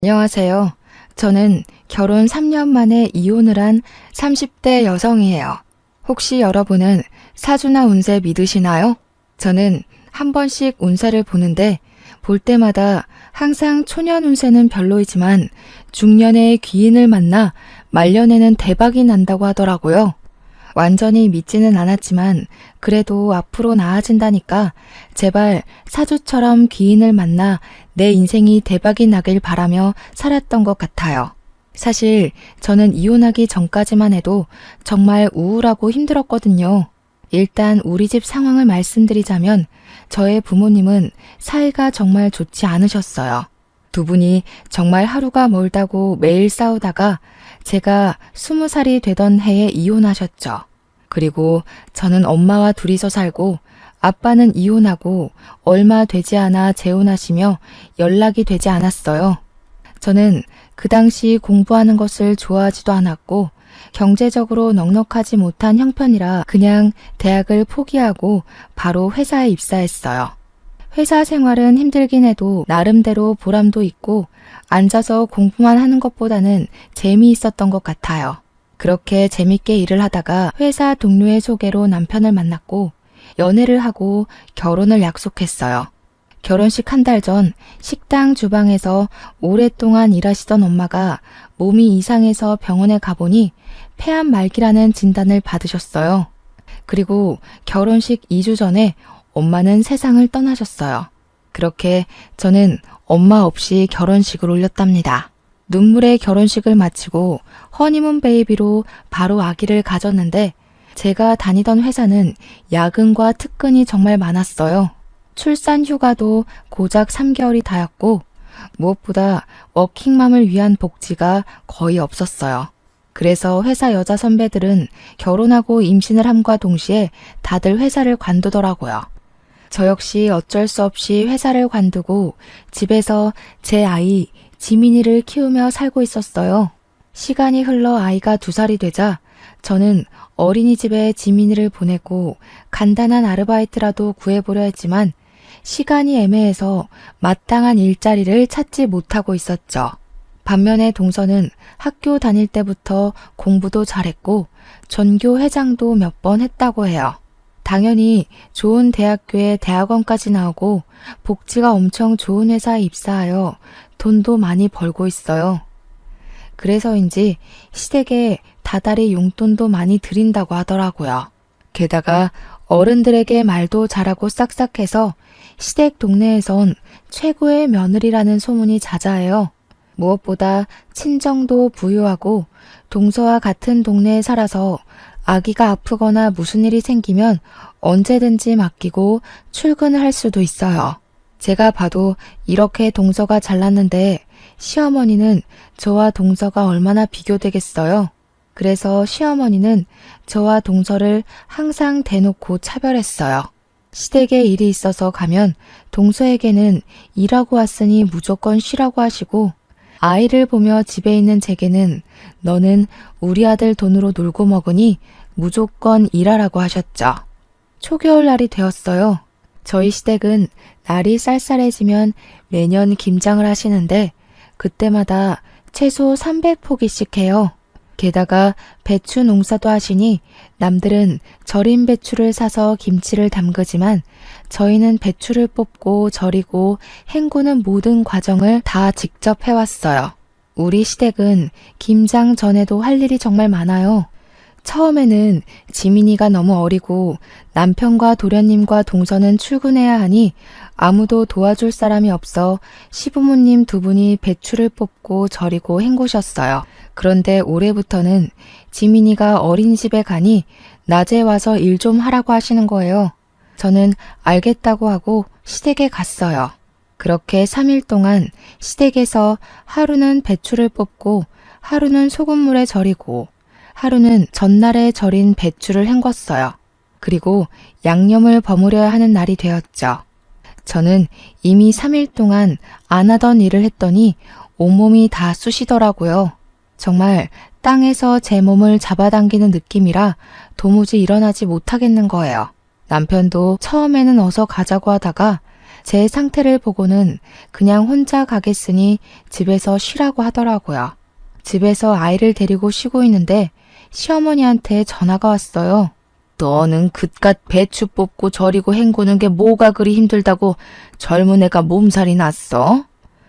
안녕하세요. 저는 결혼 3년 만에 이혼을 한 30대 여성이에요. 혹시 여러분은 사주나 운세 믿으시나요? 저는 한 번씩 운세를 보는데 볼 때마다 항상 초년 운세는 별로이지만 중년의 귀인을 만나 말년에는 대박이 난다고 하더라고요. 완전히 믿지는 않았지만 그래도 앞으로 나아진다니까 제발 사주처럼 귀인을 만나 내 인생이 대박이 나길 바라며 살았던 것 같아요. 사실 저는 이혼하기 전까지만 해도 정말 우울하고 힘들었거든요. 일단 우리 집 상황을 말씀드리자면 저의 부모님은 사이가 정말 좋지 않으셨어요. 두 분이 정말 하루가 멀다고 매일 싸우다가 제가 20살이 되던 해에 이혼하셨죠. 그리고 저는 엄마와 둘이서 살고 아빠는 이혼하고 얼마 되지 않아 재혼하시며 연락이 되지 않았어요. 저는 그 당시 공부하는 것을 좋아하지도 않았고 경제적으로 넉넉하지 못한 형편이라 그냥 대학을 포기하고 바로 회사에 입사했어요. 회사 생활은 힘들긴 해도 나름대로 보람도 있고 앉아서 공부만 하는 것보다는 재미있었던 것 같아요. 그렇게 재밌게 일을 하다가 회사 동료의 소개로 남편을 만났고 연애를 하고 결혼을 약속했어요. 결혼식 한 달 전 식당 주방에서 오랫동안 일하시던 엄마가 몸이 이상해서 병원에 가보니 폐암 말기라는 진단을 받으셨어요. 그리고 결혼식 2주 전에 엄마는 세상을 떠나셨어요. 그렇게 저는 엄마 없이 결혼식을 올렸답니다. 눈물의 결혼식을 마치고 허니문 베이비로 바로 아기를 가졌는데 제가 다니던 회사는 야근과 특근이 정말 많았어요. 출산 휴가도 고작 3개월이 다였고 무엇보다 워킹맘을 위한 복지가 거의 없었어요. 그래서 회사 여자 선배들은 결혼하고 임신을 함과 동시에 다들 회사를 관두더라고요. 저 역시 어쩔 수 없이 회사를 관두고 집에서 제 아이 지민이를 키우며 살고 있었어요. 시간이 흘러 아이가 2살이 되자 저는 어린이집에 지민이를 보내고 간단한 아르바이트라도 구해보려 했지만 시간이 애매해서 마땅한 일자리를 찾지 못하고 있었죠. 반면에 동서는 학교 다닐 때부터 공부도 잘했고 전교 회장도 몇 번 했다고 해요. 당연히 좋은 대학교에 대학원까지 나오고 복지가 엄청 좋은 회사에 입사하여 돈도 많이 벌고 있어요. 그래서인지 시댁에 다달이 용돈도 많이 드린다고 하더라고요. 게다가 어른들에게 말도 잘하고 싹싹해서 시댁 동네에선 최고의 며느리라는 소문이 자자해요. 무엇보다 친정도 부유하고 동서와 같은 동네에 살아서 아기가 아프거나 무슨 일이 생기면 언제든지 맡기고 출근을 할 수도 있어요. 제가 봐도 이렇게 동서가 잘났는데 시어머니는 저와 동서가 얼마나 비교되겠어요. 그래서 시어머니는 저와 동서를 항상 대놓고 차별했어요. 시댁에 일이 있어서 가면 동서에게는 일하고 왔으니 무조건 쉬라고 하시고 아이를 보며 집에 있는 제게는 너는 우리 아들 돈으로 놀고 먹으니 무조건 일하라고 하셨죠. 초겨울날이 되었어요. 저희 시댁은 날이 쌀쌀해지면 매년 김장을 하시는데 그때마다 최소 300포기씩 해요. 게다가 배추 농사도 하시니 남들은 절인 배추를 사서 김치를 담그지만 저희는 배추를 뽑고 절이고 헹구는 모든 과정을 다 직접 해왔어요. 우리 시댁은 김장 전에도 할 일이 정말 많아요. 처음에는 지민이가 너무 어리고 남편과 도련님과 동서는 출근해야 하니 아무도 도와줄 사람이 없어 시부모님 2분이 배추를 뽑고 절이고 헹구셨어요. 그런데 올해부터는 지민이가 어린이집에 가니 낮에 와서 일 좀 하라고 하시는 거예요. 저는 알겠다고 하고 시댁에 갔어요. 그렇게 3일 동안 시댁에서 하루는 배추를 뽑고 하루는 소금물에 절이고 하루는 전날에 절인 배추를 헹궜어요. 그리고 양념을 버무려야 하는 날이 되었죠. 저는 이미 3일 동안 안 하던 일을 했더니 온몸이 다 쑤시더라고요. 정말 땅에서 제 몸을 잡아당기는 느낌이라 도무지 일어나지 못하겠는 거예요. 남편도 처음에는 어서 가자고 하다가 제 상태를 보고는 그냥 혼자 가겠으니 집에서 쉬라고 하더라고요. 집에서 아이를 데리고 쉬고 있는데 시어머니한테 전화가 왔어요. 너는 그깟 배추 뽑고 절이고 헹구는 게 뭐가 그리 힘들다고 젊은 애가 몸살이 났어?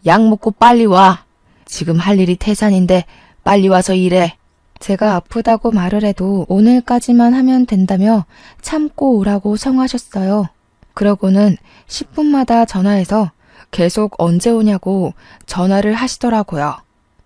약 먹고 빨리 와. 지금 할 일이 태산인데 빨리 와서 일해. 제가 아프다고 말을 해도 오늘까지만 하면 된다며 참고 오라고 성하셨어요. 그러고는 10분마다 전화해서 계속 언제 오냐고 전화를 하시더라고요.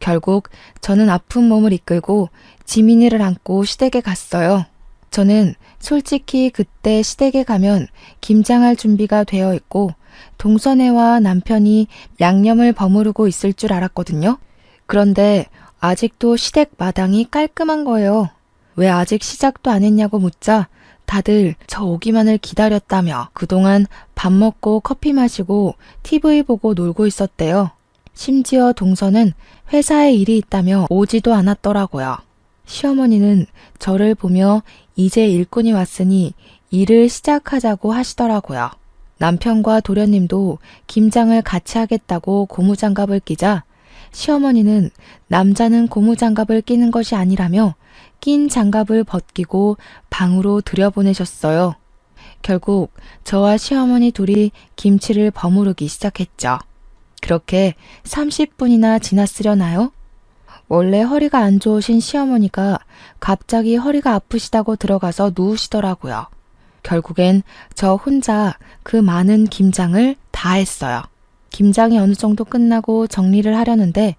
결국 저는 아픈 몸을 이끌고 지민이를 안고 시댁에 갔어요. 저는 솔직히 그때 시댁에 가면 김장할 준비가 되어 있고 동서네와 남편이 양념을 버무르고 있을 줄 알았거든요. 그런데 아직도 시댁 마당이 깔끔한 거예요. 왜 아직 시작도 안 했냐고 묻자 다들 저 오기만을 기다렸다며 그동안 밥 먹고 커피 마시고 TV 보고 놀고 있었대요. 심지어 동서는 회사에 일이 있다며 오지도 않았더라고요. 시어머니는 저를 보며 이제 일꾼이 왔으니 일을 시작하자고 하시더라고요. 남편과 도련님도 김장을 같이 하겠다고 고무장갑을 끼자 시어머니는 남자는 고무장갑을 끼는 것이 아니라며 낀 장갑을 벗기고 방으로 들여보내셨어요. 결국 저와 시어머니 둘이 김치를 버무르기 시작했죠. 그렇게 30분이나 지났으려나요? 원래 허리가 안 좋으신 시어머니가 갑자기 허리가 아프시다고 들어가서 누우시더라고요. 결국엔 저 혼자 그 많은 김장을 다 했어요. 김장이 어느 정도 끝나고 정리를 하려는데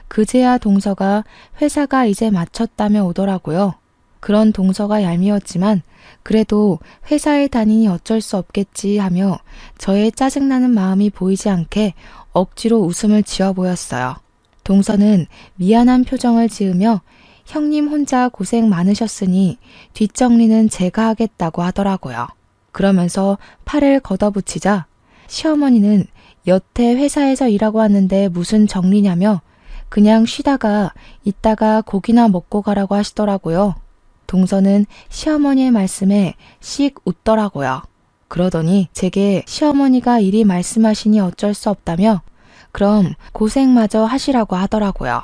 그제야 동서가 회사가 이제 마쳤다며 오더라고요. 그런 동서가 얄미웠지만 그래도 회사에 다니니 어쩔 수 없겠지 하며 저의 짜증나는 마음이 보이지 않게 억지로 웃음을 지어 보였어요. 동서는 미안한 표정을 지으며 형님 혼자 고생 많으셨으니 뒷정리는 제가 하겠다고 하더라고요. 그러면서 팔을 걷어붙이자 시어머니는 여태 회사에서 일하고 왔는데 무슨 정리냐며 그냥 쉬다가 이따가 고기나 먹고 가라고 하시더라고요. 동서는 시어머니의 말씀에 씩 웃더라고요. 그러더니 제게 시어머니가 이리 말씀하시니 어쩔 수 없다며 그럼 고생마저 하시라고 하더라고요.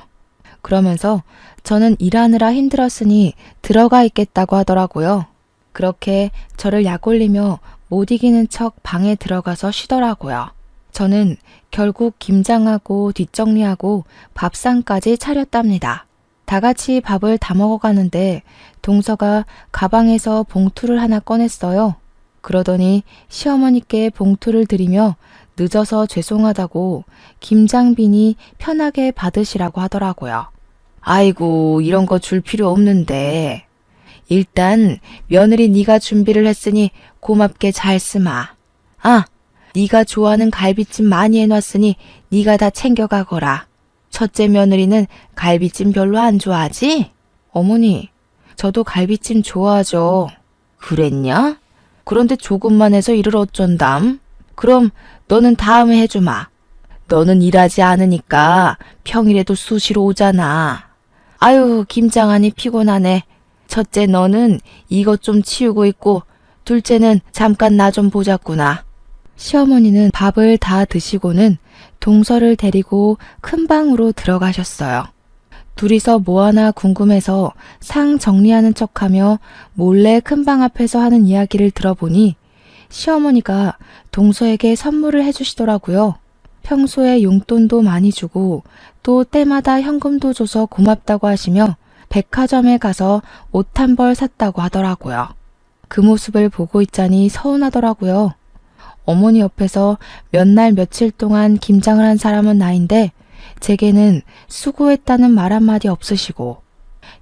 그러면서 저는 일하느라 힘들었으니 들어가 있겠다고 하더라고요. 그렇게 저를 약올리며 못 이기는 척 방에 들어가서 쉬더라고요. 저는 결국 김장하고 뒷정리하고 밥상까지 차렸답니다. 다 같이 밥을 다 먹어가는데 동서가 가방에서 봉투를 하나 꺼냈어요. 그러더니 시어머니께 봉투를 드리며 늦어서 죄송하다고 김장비니 편하게 받으시라고 하더라고요. 아이고 이런 거 줄 필요 없는데 일단 며느리 네가 준비를 했으니 고맙게 잘 쓰마. 아, 네가 좋아하는 갈비찜 많이 해놨으니 네가 다 챙겨가거라. 첫째 며느리는 갈비찜 별로 안 좋아하지? 어머니, 저도 갈비찜 좋아하죠. 그랬냐? 그런데 조금만 해서 일을 어쩐담? 그럼 너는 다음에 해주마. 너는 일하지 않으니까 평일에도 수시로 오잖아. 아유, 김장하니 피곤하네. 첫째 너는 이것 좀 치우고 있고 둘째는 잠깐 나 좀 보자꾸나. 시어머니는 밥을 다 드시고는 동서를 데리고 큰 방으로 들어가셨어요. 둘이서 뭐하나 궁금해서 상 정리하는 척하며 몰래 큰 방 앞에서 하는 이야기를 들어보니 시어머니가 동서에게 선물을 해주시더라고요. 평소에 용돈도 많이 주고 또 때마다 현금도 줘서 고맙다고 하시며 백화점에 가서 옷 한 벌 샀다고 하더라고요. 그 모습을 보고 있자니 서운하더라고요. 어머니 옆에서 몇 날 며칠 동안 김장을 한 사람은 나인데 제게는 수고했다는 말 한마디 없으시고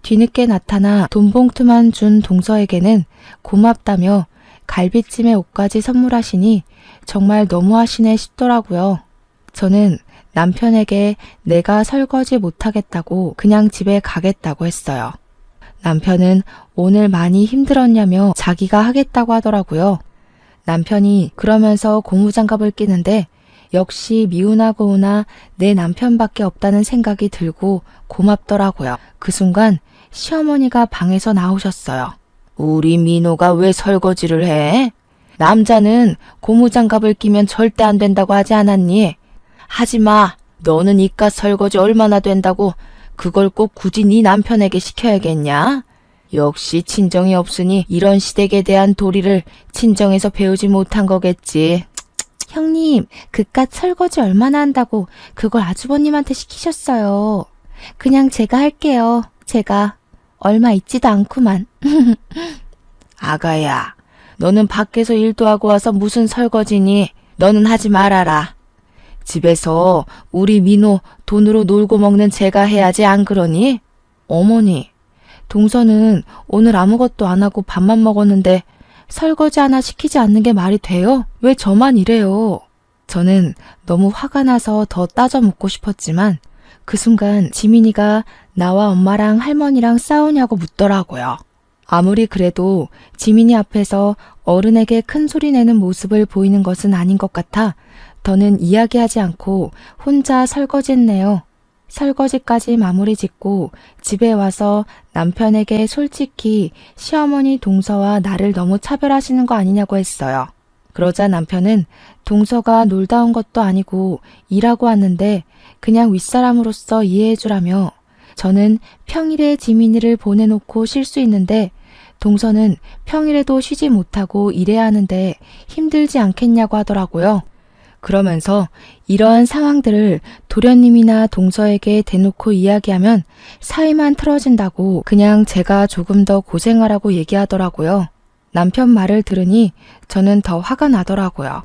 뒤늦게 나타나 돈 봉투만 준 동서에게는 고맙다며 갈비찜에 옷까지 선물하시니 정말 너무하시네 싶더라고요. 저는 남편에게 내가 설거지 못하겠다고 그냥 집에 가겠다고 했어요. 남편은 오늘 많이 힘들었냐며 자기가 하겠다고 하더라고요. 남편이 그러면서 고무장갑을 끼는데 역시 미우나 고우나 내 남편밖에 없다는 생각이 들고 고맙더라고요. 그 순간 시어머니가 방에서 나오셨어요. 우리 민호가 왜 설거지를 해? 남자는 고무장갑을 끼면 절대 안 된다고 하지 않았니? 하지마. 너는 이깟 설거지 얼마나 된다고 그걸 꼭 굳이 네 남편에게 시켜야겠냐? 역시 친정이 없으니 이런 시댁에 대한 도리를 친정에서 배우지 못한 거겠지. 형님, 그깟 설거지 얼마나 한다고 그걸 아주버님한테 시키셨어요. 그냥 제가 할게요. 제가 얼마 있지도 않구만. 아가야, 너는 밖에서 일도 하고 와서 무슨 설거지니? 너는 하지 말아라. 집에서 우리 민호 돈으로 놀고 먹는 제가 해야지 안 그러니? 어머니, 동서는 오늘 아무것도 안 하고 밥만 먹었는데 설거지 하나 시키지 않는 게 말이 돼요? 왜 저만 이래요? 저는 너무 화가 나서 더 따져 묻고 싶었지만 그 순간 지민이가 나와 엄마랑 할머니랑 싸우냐고 묻더라고요. 아무리 그래도 지민이 앞에서 어른에게 큰 소리 내는 모습을 보이는 것은 아닌 것 같아 더는 이야기하지 않고 혼자 설거지했네요. 설거지까지 마무리 짓고 집에 와서 남편에게 솔직히 시어머니 동서와 나를 너무 차별하시는 거 아니냐고 했어요. 그러자 남편은 동서가 놀다 온 것도 아니고 일하고 왔는데 그냥 윗사람으로서 이해해주라며 저는 평일에 지민이를 보내놓고 쉴 수 있는데 동서는 평일에도 쉬지 못하고 일해야 하는데 힘들지 않겠냐고 하더라고요. 그러면서 이러한 상황들을 도련님이나 동서에게 대놓고 이야기하면 사이만 틀어진다고 그냥 제가 조금 더 고생하라고 얘기하더라고요. 남편 말을 들으니 저는 더 화가 나더라고요.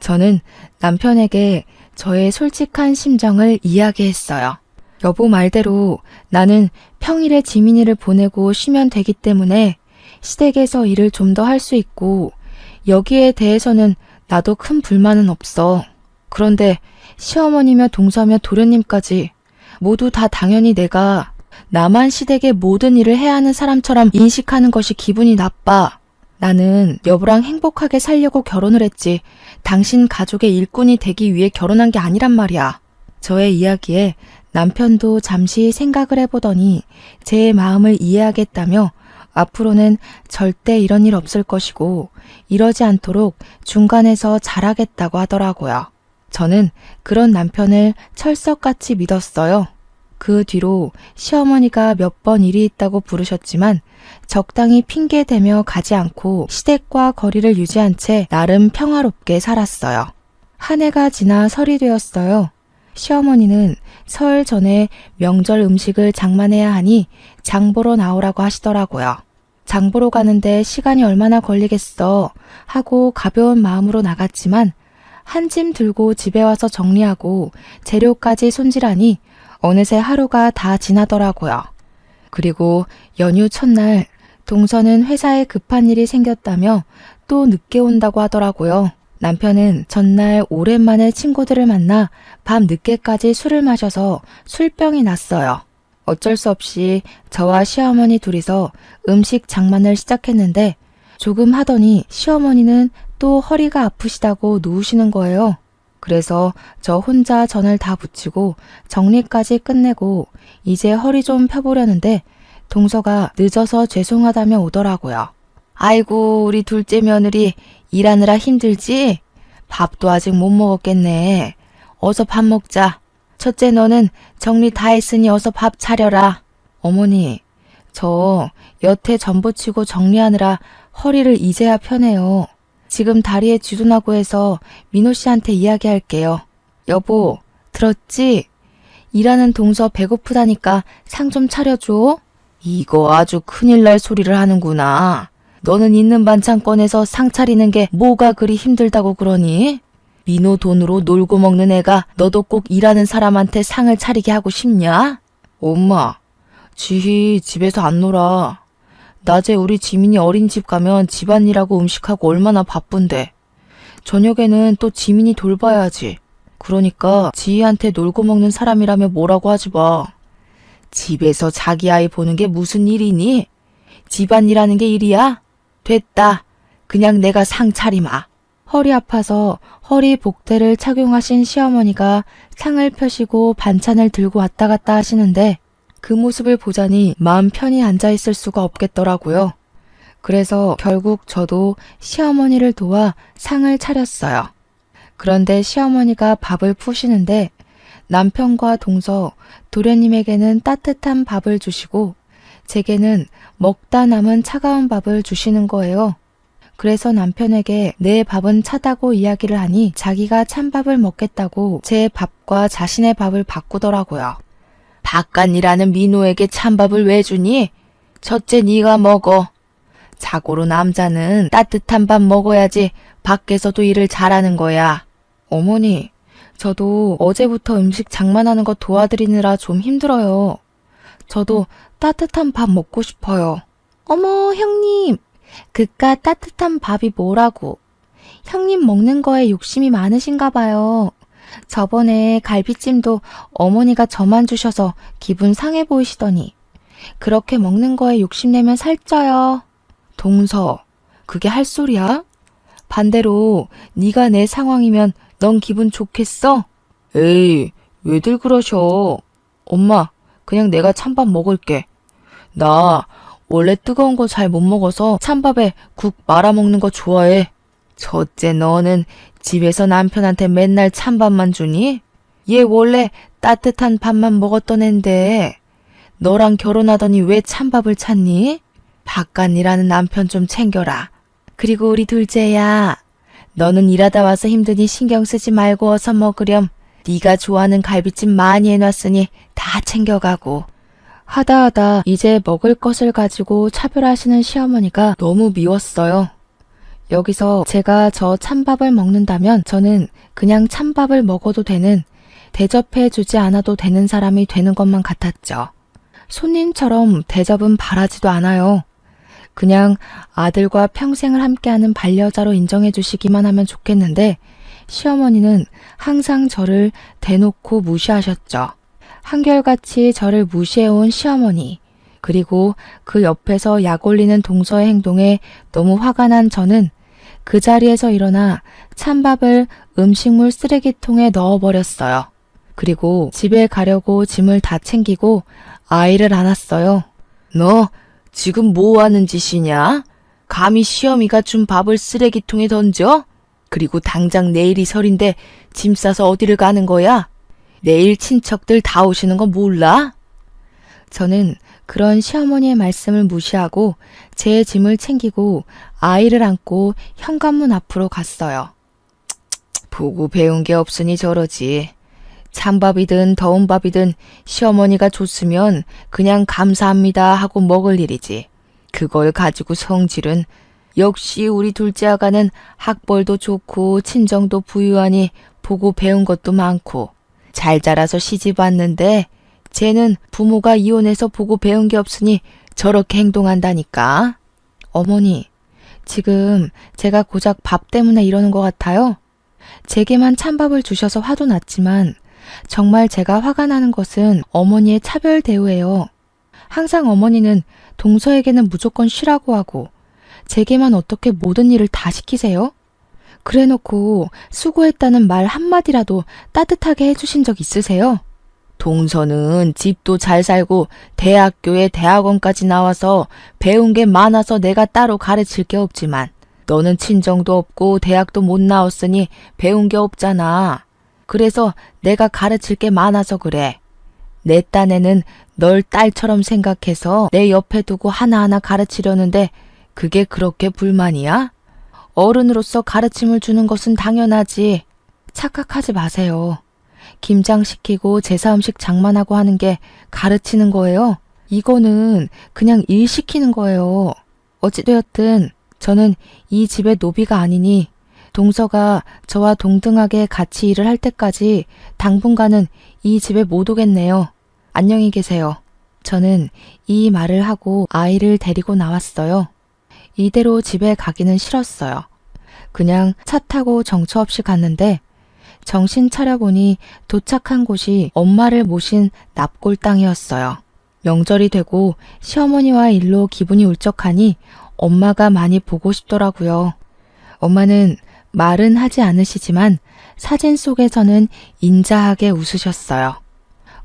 저는 남편에게 저의 솔직한 심정을 이야기했어요. 여보 말대로 나는 평일에 지민이를 보내고 쉬면 되기 때문에 시댁에서 일을 좀 더 할 수 있고 여기에 대해서는 나도 큰 불만은 없어. 그런데 시어머니며 동서며 도련님까지 모두 다 당연히 내가 나만 시댁의 모든 일을 해야 하는 사람처럼 인식하는 것이 기분이 나빠. 나는 여보랑 행복하게 살려고 결혼을 했지 당신 가족의 일꾼이 되기 위해 결혼한 게 아니란 말이야. 저의 이야기에 남편도 잠시 생각을 해보더니 제 마음을 이해하겠다며 앞으로는 절대 이런 일 없을 것이고 이러지 않도록 중간에서 잘하겠다고 하더라고요. 저는 그런 남편을 철석같이 믿었어요. 그 뒤로 시어머니가 몇 번 일이 있다고 부르셨지만 적당히 핑계대며 가지 않고 시댁과 거리를 유지한 채 나름 평화롭게 살았어요. 한 해가 지나 설이 되었어요. 시어머니는 설 전에 명절 음식을 장만해야 하니 장 보러 나오라고 하시더라고요. 장 보러 가는데 시간이 얼마나 걸리겠어 하고 가벼운 마음으로 나갔지만 한 짐 들고 집에 와서 정리하고 재료까지 손질하니 어느새 하루가 다 지나더라고요. 그리고 연휴 첫날 동서는 회사에 급한 일이 생겼다며 또 늦게 온다고 하더라고요. 남편은 전날 오랜만에 친구들을 만나 밤 늦게까지 술을 마셔서 술병이 났어요. 어쩔 수 없이 저와 시어머니 둘이서 음식 장만을 시작했는데 조금 하더니 시어머니는 또 허리가 아프시다고 누우시는 거예요. 그래서 저 혼자 전을 다 붙이고 정리까지 끝내고 이제 허리 좀 펴보려는데 동서가 늦어서 죄송하다며 오더라고요. 아이고 우리 둘째 며느리 일하느라 힘들지? 밥도 아직 못 먹었겠네. 어서 밥 먹자. 첫째 너는 정리 다 했으니 어서 밥 차려라. 어머니, 저 여태 전 부치고 정리하느라 허리를 이제야 펴네요. 지금 다리에 쥐도나고 해서 민호 씨한테 이야기할게요. 여보, 들었지? 일하는 동서 배고프다니까 상 좀 차려줘. 이거 아주 큰일 날 소리를 하는구나. 너는 있는 반찬 꺼내서 상 차리는 게 뭐가 그리 힘들다고 그러니? 민호 돈으로 놀고 먹는 애가 너도 꼭 일하는 사람한테 상을 차리게 하고 싶냐? 엄마, 지희 집에서 안 놀아. 낮에 우리 지민이 어린이집 가면 집안일하고 음식하고 얼마나 바쁜데. 저녁에는 또 지민이 돌봐야지. 그러니까 지희한테 놀고 먹는 사람이라며 뭐라고 하지 마. 집에서 자기 아이 보는 게 무슨 일이니? 집안일하는 게 일이야? 됐다. 그냥 내가 상 차리마. 허리 아파서 허리 복대를 착용하신 시어머니가 상을 펴시고 반찬을 들고 왔다 갔다 하시는데 그 모습을 보자니 마음 편히 앉아있을 수가 없겠더라고요. 그래서 결국 저도 시어머니를 도와 상을 차렸어요. 그런데 시어머니가 밥을 푸시는데 남편과 동서, 도련님에게는 따뜻한 밥을 주시고 제게는 먹다 남은 차가운 밥을 주시는 거예요. 그래서 남편에게 내 밥은 차다고 이야기를 하니 자기가 찬밥을 먹겠다고 제 밥과 자신의 밥을 바꾸더라고요. 박간이라는 민호에게 찬밥을 왜 주니? 첫째 네가 먹어. 자고로 남자는 따뜻한 밥 먹어야지 밖에서도 일을 잘하는 거야. 어머니, 저도 어제부터 음식 장만하는 거 도와드리느라 좀 힘들어요. 저도 따뜻한 밥 먹고 싶어요. 어머, 형님, 그깟 따뜻한 밥이 뭐라고. 형님 먹는 거에 욕심이 많으신가 봐요. 저번에 갈비찜도 어머니가 저만 주셔서 기분 상해 보이시더니 그렇게 먹는 거에 욕심내면 살쪄요. 동서, 그게 할 소리야? 반대로 네가 내 상황이면 넌 기분 좋겠어? 에이, 왜들 그러셔? 엄마, 그냥 내가 찬밥 먹을게. 나 원래 뜨거운 거 잘 못 먹어서 찬밥에 국 말아 먹는 거 좋아해. 첫째, 너는 집에서 남편한테 맨날 찬밥만 주니? 얘 원래 따뜻한 밥만 먹었던 앤데 너랑 결혼하더니 왜 찬밥을 찾니? 박간이라는 남편 좀 챙겨라. 그리고 우리 둘째야, 너는 일하다 와서 힘드니 신경 쓰지 말고 어서 먹으렴. 네가 좋아하는 갈비찜 많이 해놨으니 다 챙겨가고. 하다 이제 먹을 것을 가지고 차별하시는 시어머니가 너무 미웠어요. 여기서 제가 저 찬밥을 먹는다면 저는 그냥 찬밥을 먹어도 되는, 대접해주지 않아도 되는 사람이 되는 것만 같았죠. 손님처럼 대접은 바라지도 않아요. 그냥 아들과 평생을 함께하는 반려자로 인정해 주시기만 하면 좋겠는데 시어머니는 항상 저를 대놓고 무시하셨죠. 한결같이 저를 무시해온 시어머니, 그리고 그 옆에서 약 올리는 동서의 행동에 너무 화가 난 저는 그 자리에서 일어나 찬밥을 음식물 쓰레기통에 넣어버렸어요. 그리고 집에 가려고 짐을 다 챙기고 아이를 안았어요. 너 지금 뭐 하는 짓이냐? 감히 시어미가 준 밥을 쓰레기통에 던져? 그리고 당장 내일이 설인데 짐 싸서 어디를 가는 거야? 내일 친척들 다 오시는 거 몰라? 저는 그런 시어머니의 말씀을 무시하고 제 짐을 챙기고 아이를 안고 현관문 앞으로 갔어요. 보고 배운 게 없으니 저러지. 찬밥이든 더운 밥이든 시어머니가 줬으면 그냥 감사합니다 하고 먹을 일이지. 그걸 가지고 성질은, 역시 우리 둘째 아가는 학벌도 좋고 친정도 부유하니 보고 배운 것도 많고 잘 자라서 시집 왔는데 쟤는 부모가 이혼해서 보고 배운 게 없으니 저렇게 행동한다니까. 어머니, 지금 제가 고작 밥 때문에 이러는 것 같아요? 제게만 찬밥을 주셔서 화도 났지만 정말 제가 화가 나는 것은 어머니의 차별 대우예요. 항상 어머니는 동서에게는 무조건 쉬라고 하고 제게만 어떻게 모든 일을 다 시키세요? 그래놓고 수고했다는 말 한마디라도 따뜻하게 해주신 적 있으세요? 동서는 집도 잘 살고 대학교에 대학원까지 나와서 배운 게 많아서 내가 따로 가르칠 게 없지만 너는 친정도 없고 대학도 못 나왔으니 배운 게 없잖아. 그래서 내가 가르칠 게 많아서 그래. 내 딴에는 널 딸처럼 생각해서 내 옆에 두고 하나하나 가르치려는데 그게 그렇게 불만이야? 어른으로서 가르침을 주는 것은 당연하지. 착각하지 마세요. 김장시키고 제사음식 장만하고 하는 게 가르치는 거예요? 이거는 그냥 일 시키는 거예요. 어찌되었든 저는 이 집의 노비가 아니니 동서가 저와 동등하게 같이 일을 할 때까지 당분간은 이 집에 못 오겠네요. 안녕히 계세요. 저는 이 말을 하고 아이를 데리고 나왔어요. 이대로 집에 가기는 싫었어요. 그냥 차 타고 정처 없이 갔는데 정신 차려보니 도착한 곳이 엄마를 모신 납골 땅이었어요. 명절이 되고 시어머니와 일로 기분이 울적하니 엄마가 많이 보고 싶더라고요. 엄마는 말은 하지 않으시지만 사진 속에서는 인자하게 웃으셨어요.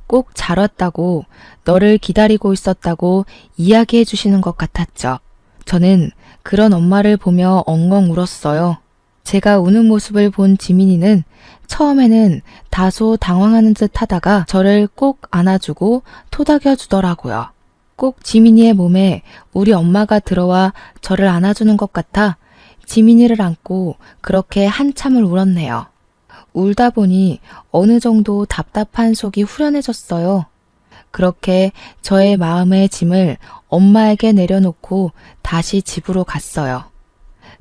꼭 잘 왔다고, 너를 기다리고 있었다고 이야기해 주시는 것 같았죠. 저는 그런 엄마를 보며 엉엉 울었어요. 제가 우는 모습을 본 지민이는 처음에는 다소 당황하는 듯 하다가 저를 꼭 안아주고 토닥여 주더라고요. 꼭 지민이의 몸에 우리 엄마가 들어와 저를 안아주는 것 같아 지민이를 안고 그렇게 한참을 울었네요. 울다 보니 어느 정도 답답한 속이 후련해졌어요. 그렇게 저의 마음의 짐을 엄마에게 내려놓고 다시 집으로 갔어요.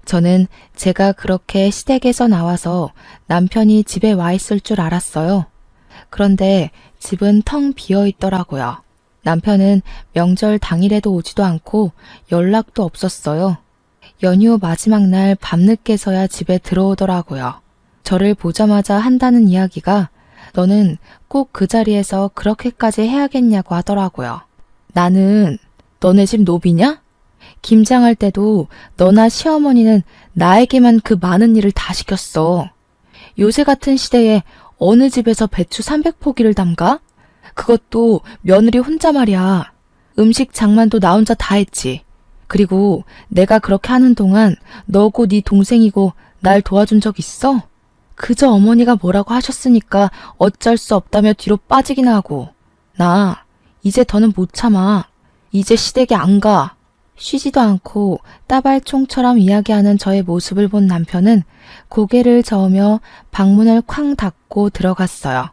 저는 제가 그렇게 시댁에서 나와서 남편이 집에 와 있을 줄 알았어요. 그런데 집은 텅 비어 있더라고요. 남편은 명절 당일에도 오지도 않고 연락도 없었어요. 연휴 마지막 날 밤늦게서야 집에 들어오더라고요. 저를 보자마자 한다는 이야기가 너는 꼭 그 자리에서 그렇게까지 해야겠냐고 하더라고요. 나는 너네 집 노비냐? 김장할 때도 너나 시어머니는 나에게만 그 많은 일을 다 시켰어. 요새 같은 시대에 어느 집에서 배추 300포기를 담가? 그것도 며느리 혼자 말이야. 음식 장만도 나 혼자 다 했지. 그리고 내가 그렇게 하는 동안 너고 네 동생이고 날 도와준 적 있어? 그저 어머니가 뭐라고 하셨으니까 어쩔 수 없다며 뒤로 빠지기나 하고. 나 이제 더는 못 참아. 이제 시댁에 안 가. 쉬지도 않고 따발총처럼 이야기하는 저의 모습을 본 남편은 고개를 저으며 방문을 쾅 닫고 들어갔어요.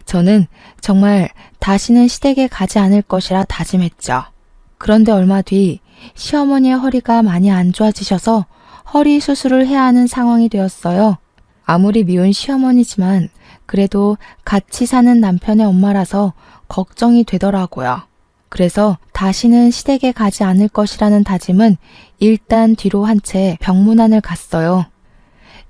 저는 정말 다시는 시댁에 가지 않을 것이라 다짐했죠. 그런데 얼마 뒤 시어머니의 허리가 많이 안 좋아지셔서 허리 수술을 해야 하는 상황이 되었어요. 아무리 미운 시어머니지만 그래도 같이 사는 남편의 엄마라서 걱정이 되더라고요. 그래서 다시는 시댁에 가지 않을 것이라는 다짐은 일단 뒤로 한 채 병문안을 갔어요.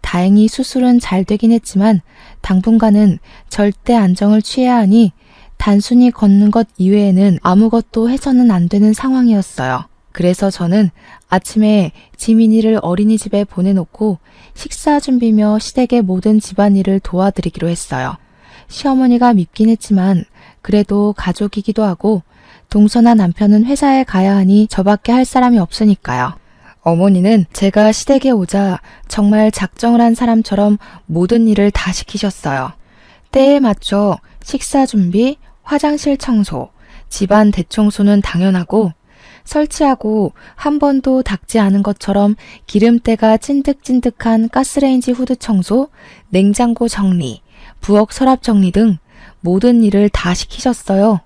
다행히 수술은 잘 되긴 했지만 당분간은 절대 안정을 취해야 하니 단순히 걷는 것 이외에는 아무것도 해서는 안 되는 상황이었어요. 그래서 저는 아침에 지민이를 어린이집에 보내놓고 식사 준비며 시댁의 모든 집안일을 도와드리기로 했어요. 시어머니가 밉긴 했지만 그래도 가족이기도 하고 동서나 남편은 회사에 가야 하니 저밖에 할 사람이 없으니까요. 어머니는 제가 시댁에 오자 정말 작정을 한 사람처럼 모든 일을 다 시키셨어요. 때에 맞춰 식사 준비, 화장실 청소, 집안 대청소는 당연하고 설치하고 한 번도 닦지 않은 것처럼 기름때가 찐득찐득한 가스레인지 후드 청소, 냉장고 정리, 부엌 서랍 정리 등 모든 일을 다 시키셨어요.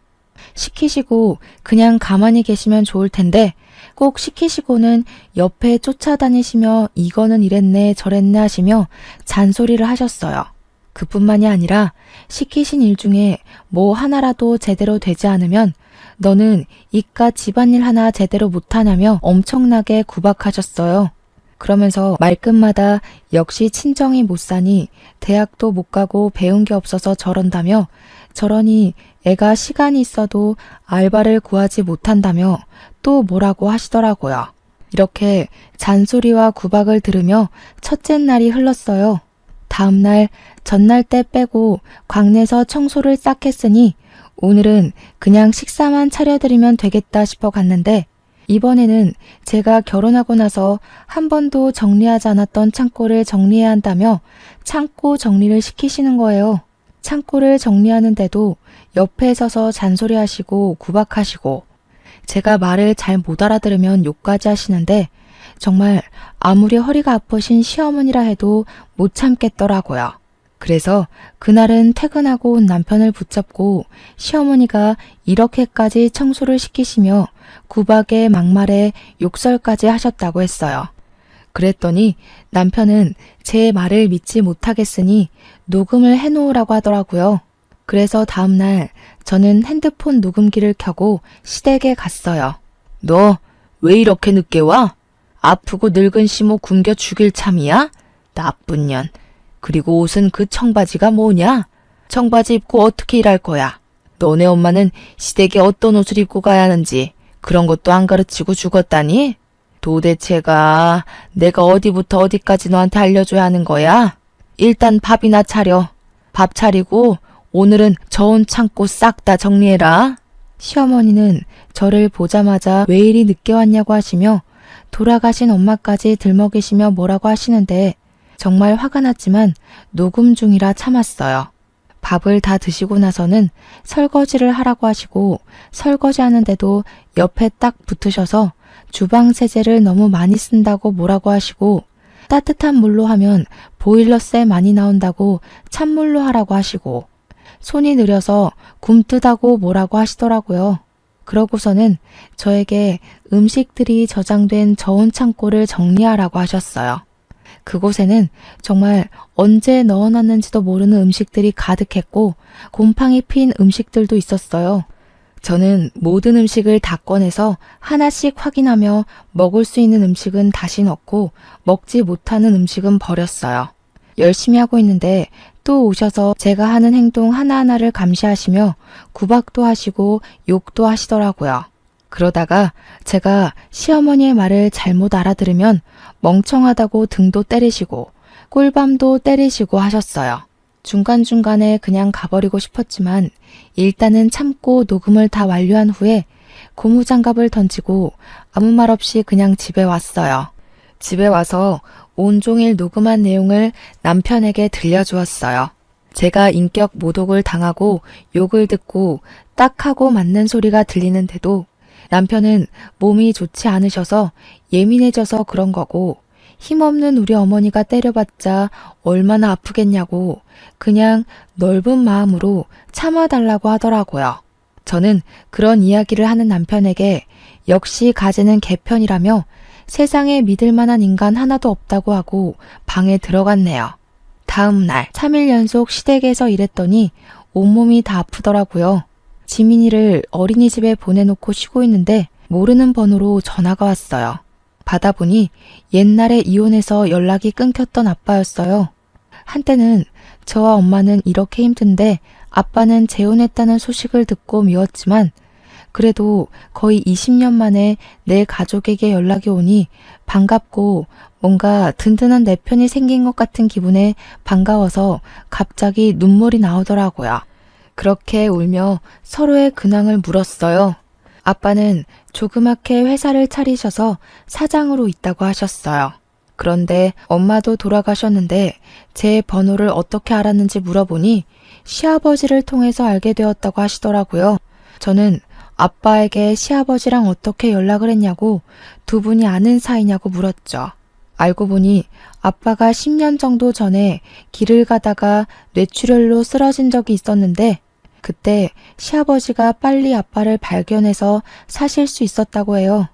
시키시고 그냥 가만히 계시면 좋을 텐데 꼭 시키시고는 옆에 쫓아다니시며 이거는 이랬네 저랬네 하시며 잔소리를 하셨어요. 그뿐만이 아니라 시키신 일 중에 뭐 하나라도 제대로 되지 않으면 너는 이깟 집안일 하나 제대로 못하냐며 엄청나게 구박하셨어요. 그러면서 말끝마다 역시 친정이 못 사니 대학도 못 가고 배운 게 없어서 저런다며 저러니 애가 시간이 있어도 알바를 구하지 못한다며 또 뭐라고 하시더라고요. 이렇게 잔소리와 구박을 들으며 첫째 날이 흘렀어요. 다음 날, 전날 때 빼고 광내서 청소를 싹 했으니 오늘은 그냥 식사만 차려드리면 되겠다 싶어 갔는데 이번에는 제가 결혼하고 나서 한 번도 정리하지 않았던 창고를 정리해야 한다며 창고 정리를 시키시는 거예요. 창고를 정리하는데도 옆에 서서 잔소리하시고 구박하시고 제가 말을 잘 못 알아들으면 욕까지 하시는데 정말 아무리 허리가 아프신 시어머니라 해도 못 참겠더라고요. 그래서 그날은 퇴근하고 온 남편을 붙잡고 시어머니가 이렇게까지 청소를 시키시며 구박에 막말에 욕설까지 하셨다고 했어요. 그랬더니 남편은 제 말을 믿지 못하겠으니 녹음을 해놓으라고 하더라고요. 그래서 다음날 저는 핸드폰 녹음기를 켜고 시댁에 갔어요. 너 왜 이렇게 늦게 와? 아프고 늙은 시모 굶겨 죽일 참이야? 나쁜 년. 그리고 옷은 그 청바지가 뭐냐? 청바지 입고 어떻게 일할 거야? 너네 엄마는 시댁에 어떤 옷을 입고 가야 하는지 그런 것도 안 가르치고 죽었다니? 도대체가 내가 어디부터 어디까지 너한테 알려줘야 하는 거야? 일단 밥이나 차려. 밥 차리고 오늘은 저온 창고 싹 다 정리해라. 시어머니는 저를 보자마자 왜 이리 늦게 왔냐고 하시며 돌아가신 엄마까지 들먹이시며 뭐라고 하시는데 정말 화가 났지만 녹음 중이라 참았어요. 밥을 다 드시고 나서는 설거지를 하라고 하시고 설거지 하는데도 옆에 딱 붙으셔서 주방 세제를 너무 많이 쓴다고 뭐라고 하시고 따뜻한 물로 하면 보일러세 많이 나온다고 찬물로 하라고 하시고 손이 느려서 굼뜨다고 뭐라고 하시더라고요. 그러고서는 저에게 음식들이 저장된 저온 창고를 정리하라고 하셨어요. 그곳에는 정말 언제 넣어놨는지도 모르는 음식들이 가득했고 곰팡이 핀 음식들도 있었어요. 저는 모든 음식을 다 꺼내서 하나씩 확인하며 먹을 수 있는 음식은 다시 넣고 먹지 못하는 음식은 버렸어요. 열심히 하고 있는데 또 오셔서 제가 하는 행동 하나하나를 감시하시며 구박도 하시고 욕도 하시더라고요. 그러다가 제가 시어머니의 말을 잘못 알아들으면 멍청하다고 등도 때리시고 꿀밤도 때리시고 하셨어요. 중간중간에 그냥 가버리고 싶었지만 일단은 참고 녹음을 다 완료한 후에 고무장갑을 던지고 아무 말 없이 그냥 집에 왔어요. 집에 와서 온종일 녹음한 내용을 남편에게 들려주었어요. 제가 인격 모독을 당하고 욕을 듣고 딱 하고 맞는 소리가 들리는데도 남편은 몸이 좋지 않으셔서 예민해져서 그런 거고 힘없는 우리 어머니가 때려봤자 얼마나 아프겠냐고 그냥 넓은 마음으로 참아달라고 하더라고요. 저는 그런 이야기를 하는 남편에게 역시 가지는 개편이라며 세상에 믿을 만한 인간 하나도 없다고 하고 방에 들어갔네요. 다음 날 3일 연속 시댁에서 일했더니 온몸이 다 아프더라고요. 지민이를 어린이집에 보내놓고 쉬고 있는데 모르는 번호로 전화가 왔어요. 받아보니 옛날에 이혼해서 연락이 끊겼던 아빠였어요. 한때는 저와 엄마는 이렇게 힘든데 아빠는 재혼했다는 소식을 듣고 미웠지만 그래도 거의 20년 만에 내 가족에게 연락이 오니 반갑고 뭔가 든든한 내 편이 생긴 것 같은 기분에 반가워서 갑자기 눈물이 나오더라고요. 그렇게 울며 서로의 근황을 물었어요. 아빠는 조그맣게 회사를 차리셔서 사장으로 있다고 하셨어요. 그런데 엄마도 돌아가셨는데 제 번호를 어떻게 알았는지 물어보니 시아버지를 통해서 알게 되었다고 하시더라고요. 저는 아빠에게 시아버지랑 어떻게 연락을 했냐고 두 분이 아는 사이냐고 물었죠. 알고 보니 아빠가 10년 정도 전에 길을 가다가 뇌출혈로 쓰러진 적이 있었는데 그때 시아버지가 빨리 아빠를 발견해서 사실 수 있었다고 해요.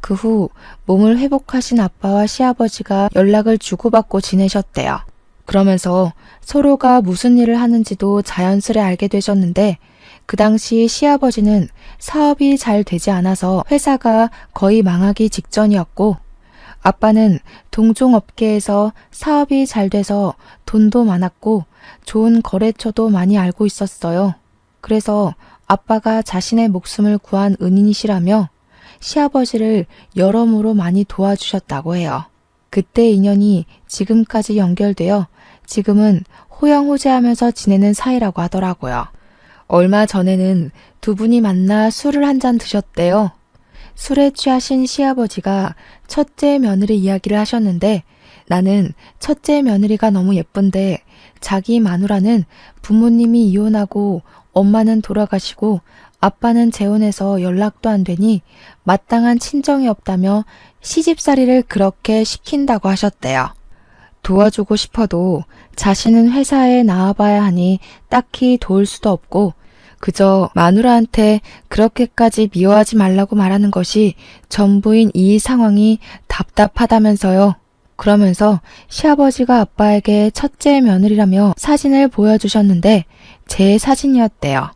그 후 몸을 회복하신 아빠와 시아버지가 연락을 주고받고 지내셨대요. 그러면서 서로가 무슨 일을 하는지도 자연스레 알게 되셨는데 그 당시 시아버지는 사업이 잘 되지 않아서 회사가 거의 망하기 직전이었고 아빠는 동종업계에서 사업이 잘 돼서 돈도 많았고 좋은 거래처도 많이 알고 있었어요. 그래서 아빠가 자신의 목숨을 구한 은인이시라며 시아버지를 여러모로 많이 도와주셨다고 해요. 그때 인연이 지금까지 연결되어 지금은 호영호재하면서 지내는 사이라고 하더라고요. 얼마 전에는 두 분이 만나 술을 한 잔 드셨대요. 술에 취하신 시아버지가 첫째 며느리 이야기를 하셨는데 나는 첫째 며느리가 너무 예쁜데 자기 마누라는 부모님이 이혼하고 엄마는 돌아가시고 아빠는 재혼해서 연락도 안 되니 마땅한 친정이 없다며 시집살이를 그렇게 시킨다고 하셨대요. 도와주고 싶어도 자신은 회사에 나와봐야 하니 딱히 도울 수도 없고 그저 마누라한테 그렇게까지 미워하지 말라고 말하는 것이 전부인 이 상황이 답답하다면서요. 그러면서 시아버지가 아빠에게 첫째 며느리라며 사진을 보여주셨는데 제 사진이었대요.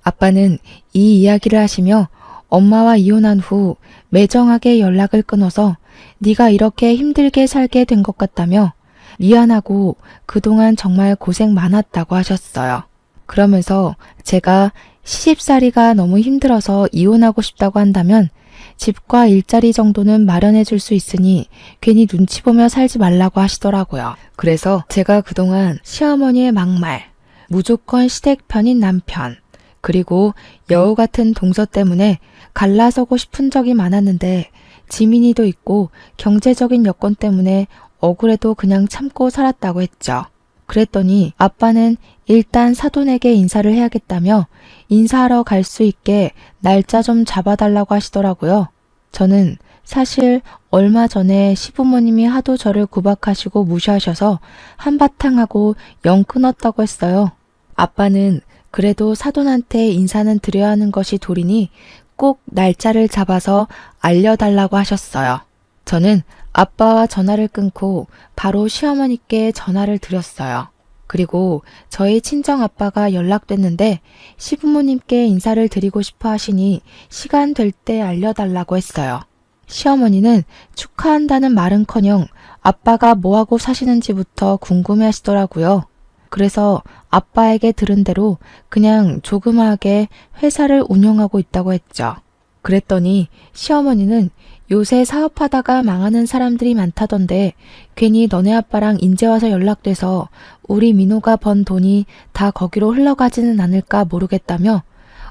아빠는 이 이야기를 하시며 엄마와 이혼한 후 매정하게 연락을 끊어서 네가 이렇게 힘들게 살게 된 것 같다며 미안하고 그동안 정말 고생 많았다고 하셨어요. 그러면서 제가 시집살이가 너무 힘들어서 이혼하고 싶다고 한다면 집과 일자리 정도는 마련해 줄 수 있으니 괜히 눈치 보며 살지 말라고 하시더라고요. 그래서 제가 그동안 시어머니의 막말, 무조건 시댁 편인 남편, 그리고 여우 같은 동서 때문에 갈라서고 싶은 적이 많았는데 지민이도 있고 경제적인 여건 때문에 억울해도 그냥 참고 살았다고 했죠. 그랬더니 아빠는 일단 사돈에게 인사를 해야겠다며 인사하러 갈 수 있게 날짜 좀 잡아달라고 하시더라고요. 저는 사실 얼마 전에 시부모님이 하도 저를 구박하시고 무시하셔서 한바탕 하고 영 끊었다고 했어요. 아빠는 그래도 사돈한테 인사는 드려야 하는 것이 도리니 꼭 날짜를 잡아서 알려달라고 하셨어요. 저는 아빠와 전화를 끊고 바로 시어머니께 전화를 드렸어요. 그리고 저희 친정아빠가 연락됐는데 시부모님께 인사를 드리고 싶어 하시니 시간 될 때 알려달라고 했어요. 시어머니는 축하한다는 말은커녕 아빠가 뭐하고 사시는지부터 궁금해 하시더라고요. 그래서 아빠에게 들은 대로 그냥 조그마하게 회사를 운영하고 있다고 했죠. 그랬더니 시어머니는 요새 사업하다가 망하는 사람들이 많다던데 괜히 너네 아빠랑 인제 와서 연락돼서 우리 민호가 번 돈이 다 거기로 흘러가지는 않을까 모르겠다며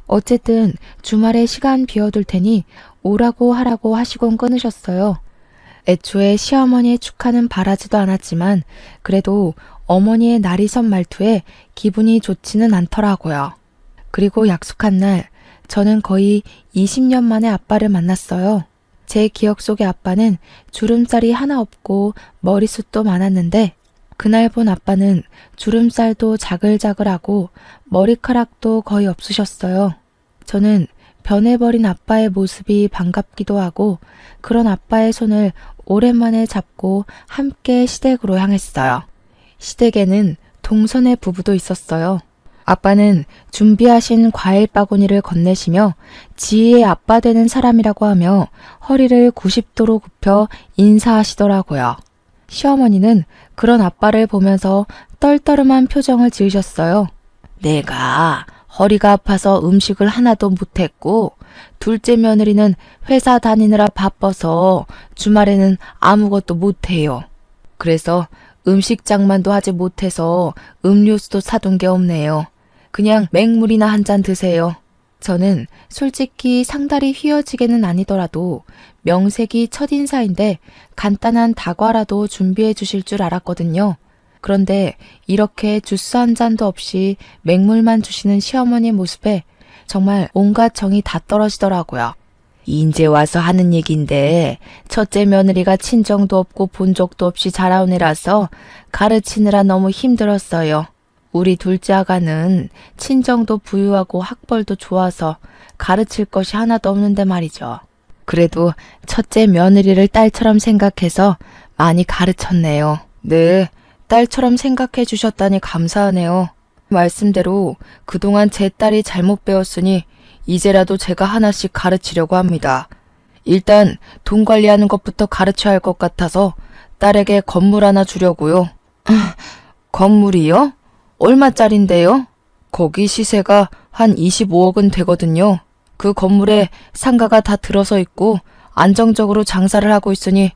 어쨌든 주말에 시간 비워둘 테니 오라고 하라고 하시곤 끊으셨어요. 애초에 시어머니의 축하는 바라지도 않았지만 그래도 어머니의 날이선 말투에 기분이 좋지는 않더라고요. 그리고 약속한 날 저는 거의 20년 만에 아빠를 만났어요. 제 기억 속의 아빠는 주름살이 하나 없고 머리숱도 많았는데 그날 본 아빠는 주름살도 자글자글하고 머리카락도 거의 없으셨어요. 저는 변해버린 아빠의 모습이 반갑기도 하고 그런 아빠의 손을 오랜만에 잡고 함께 시댁으로 향했어요. 시댁에는 동선의 부부도 있었어요. 아빠는 준비하신 과일 바구니를 건네시며 지희의 아빠 되는 사람이라고 하며 허리를 90도로 굽혀 인사하시더라고요. 시어머니는 그런 아빠를 보면서 떨떠름한 표정을 지으셨어요. 내가 허리가 아파서 음식을 하나도 못했고 둘째 며느리는 회사 다니느라 바빠서 주말에는 아무것도 못해요. 그래서 음식장만도 하지 못해서 음료수도 사둔 게 없네요. 그냥 맹물이나 한 잔 드세요. 저는 솔직히 상다리 휘어지게는 아니더라도 명색이 첫인사인데 간단한 다과라도 준비해 주실 줄 알았거든요. 그런데 이렇게 주스 한 잔도 없이 맹물만 주시는 시어머니 모습에 정말 온갖 정이 다 떨어지더라고요. 인제 와서 하는 얘긴데 첫째 며느리가 친정도 없고 본 적도 없이 자라온 애라서 가르치느라 너무 힘들었어요. 우리 둘째 아가는 친정도 부유하고 학벌도 좋아서 가르칠 것이 하나도 없는데 말이죠. 그래도 첫째 며느리를 딸처럼 생각해서 많이 가르쳤네요. 네, 딸처럼 생각해 주셨다니 감사하네요. 말씀대로 그동안 제 딸이 잘못 배웠으니 이제라도 제가 하나씩 가르치려고 합니다. 일단 돈 관리하는 것부터 가르쳐야 할 것 같아서 딸에게 건물 하나 주려고요. 건물이요? 얼마짜린데요? 거기 시세가 한 25억은 되거든요. 그 건물에 상가가 다 들어서 있고 안정적으로 장사를 하고 있으니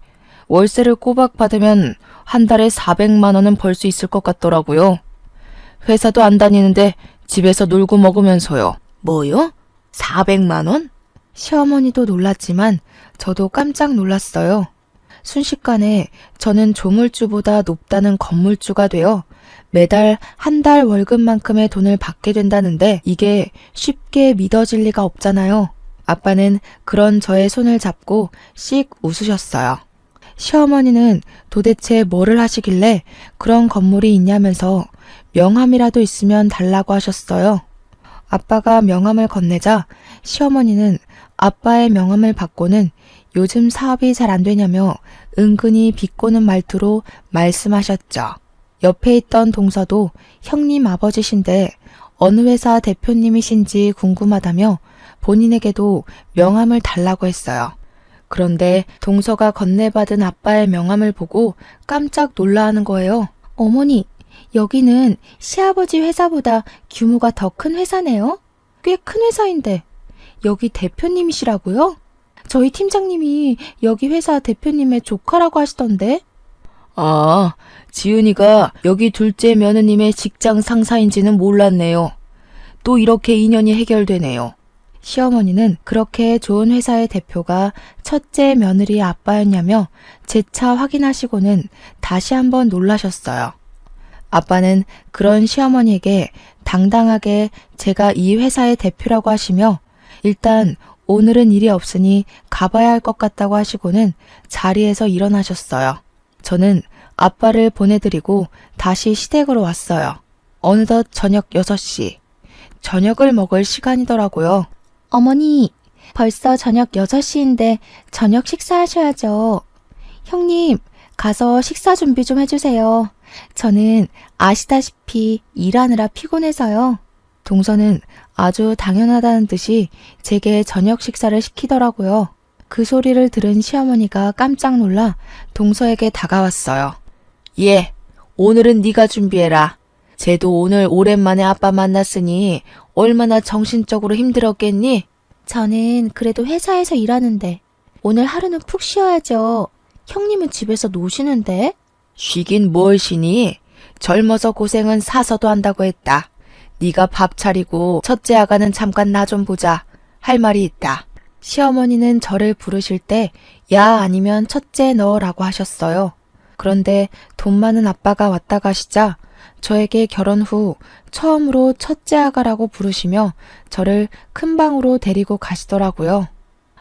월세를 꼬박 받으면 한 달에 400만 원은 벌 수 있을 것 같더라고요. 회사도 안 다니는데 집에서 놀고 먹으면서요. 뭐요? 400만 원? 시어머니도 놀랐지만 저도 깜짝 놀랐어요. 순식간에 저는 조물주보다 높다는 건물주가 되어 매달 한 달 월급만큼의 돈을 받게 된다는데 이게 쉽게 믿어질 리가 없잖아요. 아빠는 그런 저의 손을 잡고 씩 웃으셨어요. 시어머니는 도대체 뭐를 하시길래 그런 건물이 있냐면서 명함이라도 있으면 달라고 하셨어요. 아빠가 명함을 건네자 시어머니는 아빠의 명함을 받고는 요즘 사업이 잘 안 되냐며 은근히 비꼬는 말투로 말씀하셨죠. 옆에 있던 동서도 형님 아버지신데 어느 회사 대표님이신지 궁금하다며 본인에게도 명함을 달라고 했어요. 그런데 동서가 건네받은 아빠의 명함을 보고 깜짝 놀라하는 거예요. 어머니, 여기는 시아버지 회사보다 규모가 더 큰 회사네요? 꽤 큰 회사인데 여기 대표님이시라고요? 저희 팀장님이 여기 회사 대표님의 조카라고 하시던데? 아, 지은이가 여기 둘째 며느님의 직장 상사인지는 몰랐네요. 또 이렇게 인연이 해결되네요. 시어머니는 그렇게 좋은 회사의 대표가 첫째 며느리의 아빠였냐며 재차 확인하시고는 다시 한번 놀라셨어요. 아빠는 그런 시어머니에게 당당하게 제가 이 회사의 대표라고 하시며 일단 오늘은 일이 없으니 가봐야 할 것 같다고 하시고는 자리에서 일어나셨어요. 저는 아빠를 보내드리고 다시 시댁으로 왔어요. 어느덧 저녁 6시. 저녁을 먹을 시간이더라고요. 어머니, 벌써 저녁 6시인데 저녁 식사하셔야죠. 형님, 가서 식사 준비 좀 해주세요. 저는 아시다시피 일하느라 피곤해서요. 동서는 아주 당연하다는 듯이 제게 저녁 식사를 시키더라고요. 그 소리를 들은 시어머니가 깜짝 놀라 동서에게 다가왔어요. 예, 오늘은 네가 준비해라. 쟤도 오늘 오랜만에 아빠 만났으니 얼마나 정신적으로 힘들었겠니? 저는 그래도 회사에서 일하는데 오늘 하루는 푹 쉬어야죠. 형님은 집에서 노시는데? 쉬긴 뭘 쉬니? 젊어서 고생은 사서도 한다고 했다. 네가 밥 차리고 첫째 아가는 잠깐 나 좀 보자. 할 말이 있다. 시어머니는 저를 부르실 때 야 아니면 첫째 너라고 하셨어요. 그런데 돈 많은 아빠가 왔다 가시자 저에게 결혼 후 처음으로 첫째 아가라고 부르시며 저를 큰 방으로 데리고 가시더라고요.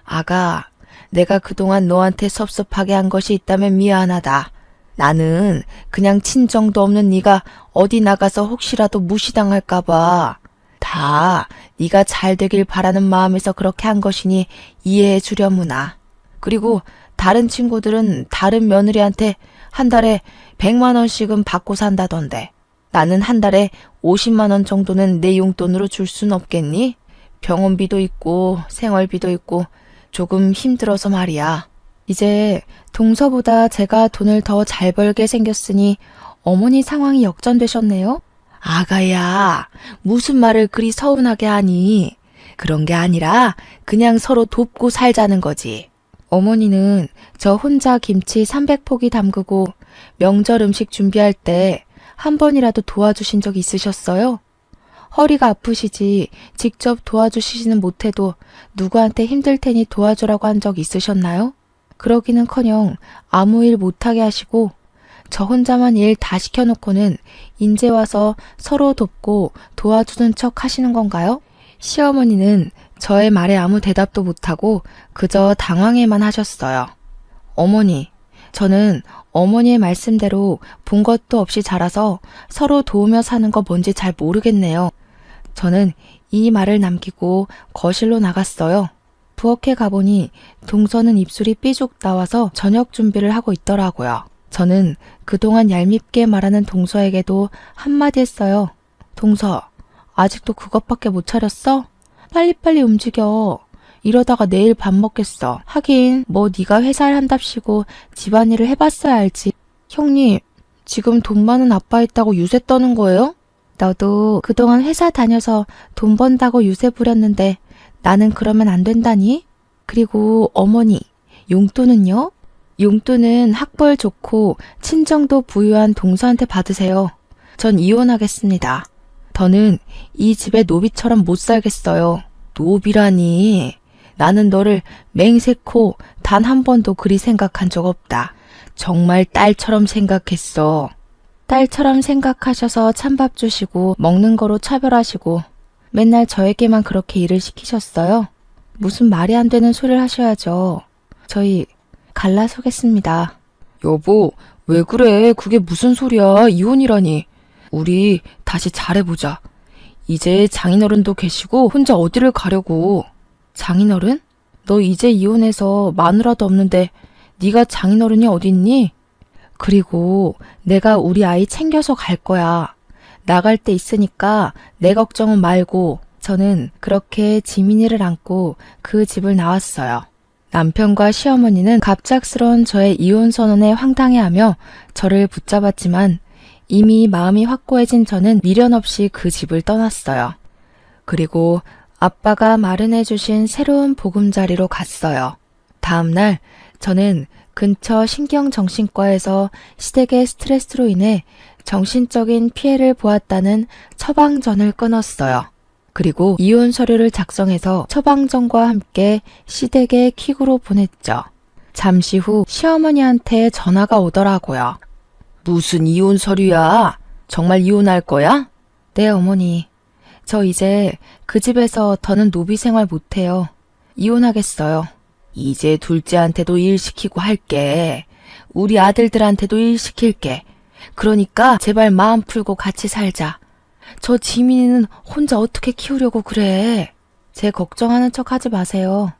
아가, 내가 그동안 너한테 섭섭하게 한 것이 있다면 미안하다. 나는 그냥 친정도 없는 네가 어디 나가서 혹시라도 무시당할까봐 다 네가 잘 되길 바라는 마음에서 그렇게 한 것이니 이해해 주려무나. 그리고 다른 친구들은 다른 며느리한테 한 달에 100만 원씩은 받고 산다던데 나는 한 달에 50만 원 정도는 내 용돈으로 줄 순 없겠니? 병원비도 있고 생활비도 있고 조금 힘들어서 말이야. 이제 동서보다 제가 돈을 더 잘 벌게 생겼으니 어머니 상황이 역전되셨네요. 아가야, 무슨 말을 그리 서운하게 하니? 그런 게 아니라 그냥 서로 돕고 살자는 거지. 어머니는 저 혼자 김치 300포기 담그고 명절 음식 준비할 때 한 번이라도 도와주신 적 있으셨어요? 허리가 아프시지 직접 도와주시지는 못해도 누구한테 힘들 테니 도와주라고 한 적 있으셨나요? 그러기는커녕 아무 일 못하게 하시고 저 혼자만 일 다 시켜놓고는 인제 와서 서로 돕고 도와주는 척 하시는 건가요? 시어머니는 저의 말에 아무 대답도 못하고 그저 당황해만 하셨어요. 어머니, 저는 어머니의 말씀대로 본 것도 없이 자라서 서로 도우며 사는 거 뭔지 잘 모르겠네요. 저는 이 말을 남기고 거실로 나갔어요. 부엌에 가보니 동서는 입술이 삐죽 나와서 저녁 준비를 하고 있더라고요. 저는 그동안 얄밉게 말하는 동서에게도 한마디 했어요. 동서, 아직도 그것밖에 못 차렸어? 빨리빨리 움직여. 이러다가 내일 밥 먹겠어. 하긴 뭐 네가 회사를 한답시고 집안일을 해봤어야 알지. 형님, 지금 돈 많은 아빠 있다고 유세 떠는 거예요? 너도 그동안 회사 다녀서 돈 번다고 유세 부렸는데 나는 그러면 안 된다니? 그리고 어머니, 용돈은요? 용돈은 학벌 좋고 친정도 부유한 동서한테 받으세요. 전 이혼하겠습니다. 더는 이 집에 노비처럼 못 살겠어요. 노비라니. 나는 너를 맹세코 단 한 번도 그리 생각한 적 없다. 정말 딸처럼 생각했어. 딸처럼 생각하셔서 찬밥 주시고 먹는 거로 차별하시고 맨날 저에게만 그렇게 일을 시키셨어요. 무슨 말이 안 되는 소리를 하셔야죠. 저희 갈라서겠습니다. 여보, 왜 그래? 그게 무슨 소리야? 이혼이라니. 우리 다시 잘해보자. 이제 장인어른도 계시고 혼자 어디를 가려고. 장인어른? 너 이제 이혼해서 마누라도 없는데 네가 장인어른이 어딨니? 그리고 내가 우리 아이 챙겨서 갈 거야. 나갈 때 있으니까 내 걱정은 말고. 저는 그렇게 지민이를 안고 그 집을 나왔어요. 남편과 시어머니는 갑작스러운 저의 이혼 선언에 황당해하며 저를 붙잡았지만 이미 마음이 확고해진 저는 미련 없이 그 집을 떠났어요. 그리고 아빠가 마련해 주신 새로운 보금자리로 갔어요. 다음 날 저는 근처 신경정신과에서 시댁의 스트레스로 인해 정신적인 피해를 보았다는 처방전을 끊었어요. 그리고 이혼 서류를 작성해서 처방전과 함께 시댁에 퀵으로 보냈죠. 잠시 후 시어머니한테 전화가 오더라고요. 무슨 이혼 서류야? 정말 이혼할 거야? 네, 어머니. 저 이제 그 집에서 더는 노비 생활 못해요. 이혼하겠어요. 이제 둘째한테도 일 시키고 할게. 우리 아들들한테도 일 시킬게. 그러니까 제발 마음 풀고 같이 살자. 저 지민이는 혼자 어떻게 키우려고 그래. 제 걱정하는 척 하지 마세요.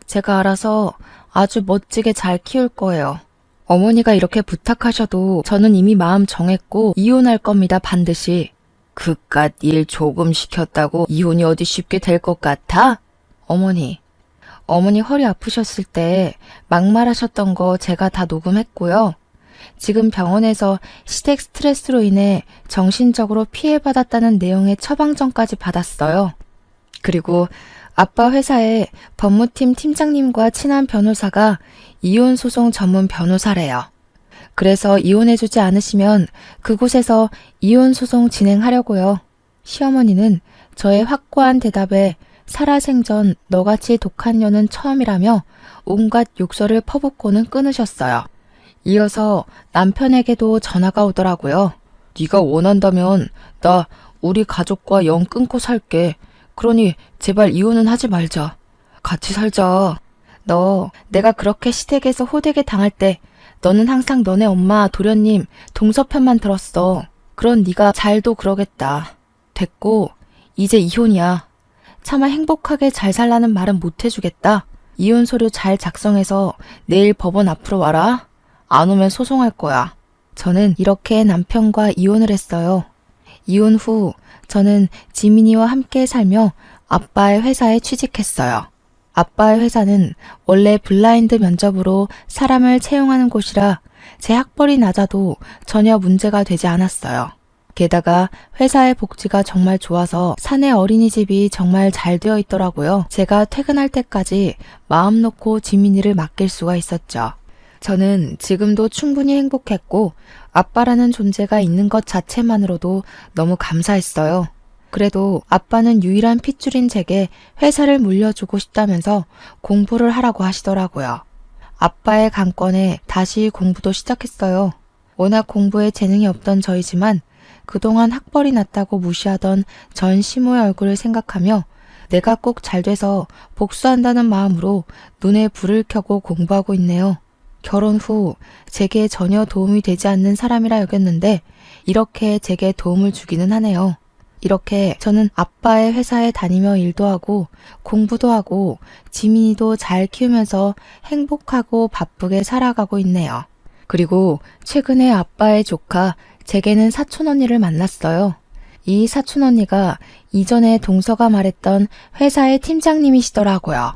제가 알아서 아주 멋지게 잘 키울 거예요. 어머니가 이렇게 부탁하셔도 저는 이미 마음 정했고 이혼할 겁니다, 반드시. 그깟 일 조금 시켰다고 이혼이 어디 쉽게 될 것 같아? 어머니 허리 아프셨을 때 막말하셨던 거 제가 다 녹음했고요. 지금 병원에서 시댁 스트레스로 인해 정신적으로 피해받았다는 내용의 처방전까지 받았어요. 그리고 아빠 회사에 법무팀 팀장님과 친한 변호사가 이혼소송 전문 변호사래요. 그래서 이혼해주지 않으시면 그곳에서 이혼소송 진행하려고요. 시어머니는 저의 확고한 대답에 살아생전 너같이 독한 년은 처음이라며 온갖 욕설을 퍼붓고는 끊으셨어요. 이어서 남편에게도 전화가 오더라고요. 네가 원한다면 나 우리 가족과 영 끊고 살게. 그러니 제발 이혼은 하지 말자. 같이 살자. 너 내가 그렇게 시댁에서 호되게 당할 때 너는 항상 너네 엄마 도련님 동서 편만 들었어. 그런 네가 잘도 그러겠다. 됐고 이제 이혼이야. 차마 행복하게 잘 살라는 말은 못 해주겠다. 이혼 서류 잘 작성해서 내일 법원 앞으로 와라. 안 오면 소송할 거야. 저는 이렇게 남편과 이혼을 했어요. 이혼 후 저는 지민이와 함께 살며 아빠의 회사에 취직했어요. 아빠의 회사는 원래 블라인드 면접으로 사람을 채용하는 곳이라 제 학벌이 낮아도 전혀 문제가 되지 않았어요. 게다가 회사의 복지가 정말 좋아서 사내 어린이집이 정말 잘 되어 있더라고요. 제가 퇴근할 때까지 마음 놓고 지민이를 맡길 수가 있었죠. 저는 지금도 충분히 행복했고 아빠라는 존재가 있는 것 자체만으로도 너무 감사했어요. 그래도 아빠는 유일한 핏줄인 제게 회사를 물려주고 싶다면서 공부를 하라고 하시더라고요. 아빠의 강권에 다시 공부도 시작했어요. 워낙 공부에 재능이 없던 저이지만 그동안 학벌이 낮다고 무시하던 전 시모의 얼굴을 생각하며 내가 꼭 잘 돼서 복수한다는 마음으로 눈에 불을 켜고 공부하고 있네요. 결혼 후 제게 전혀 도움이 되지 않는 사람이라 여겼는데 이렇게 제게 도움을 주기는 하네요. 이렇게 저는 아빠의 회사에 다니며 일도 하고 공부도 하고 지민이도 잘 키우면서 행복하고 바쁘게 살아가고 있네요. 그리고 최근에 아빠의 조카 제게는 사촌 언니를 만났어요. 이 사촌 언니가 이전에 동서가 말했던 회사의 팀장님이시더라고요.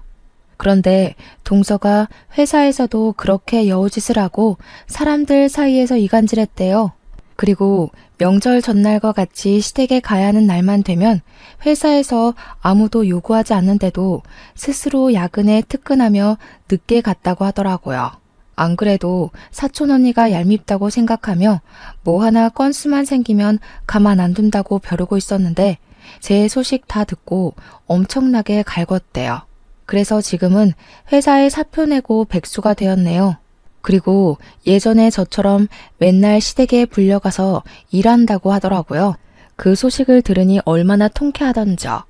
그런데 동서가 회사에서도 그렇게 여우짓을 하고 사람들 사이에서 이간질했대요. 그리고 명절 전날과 같이 시댁에 가야 하는 날만 되면 회사에서 아무도 요구하지 않는데도 스스로 야근에 특근하며 늦게 갔다고 하더라고요. 안 그래도 사촌 언니가 얄밉다고 생각하며 뭐 하나 건수만 생기면 가만 안 둔다고 벼르고 있었는데 제 소식 다 듣고 엄청나게 갈궜대요. 그래서 지금은 회사에 사표 내고 백수가 되었네요. 그리고 예전에 저처럼 맨날 시댁에 불려가서 일한다고 하더라고요. 그 소식을 들으니 얼마나 통쾌하던지요.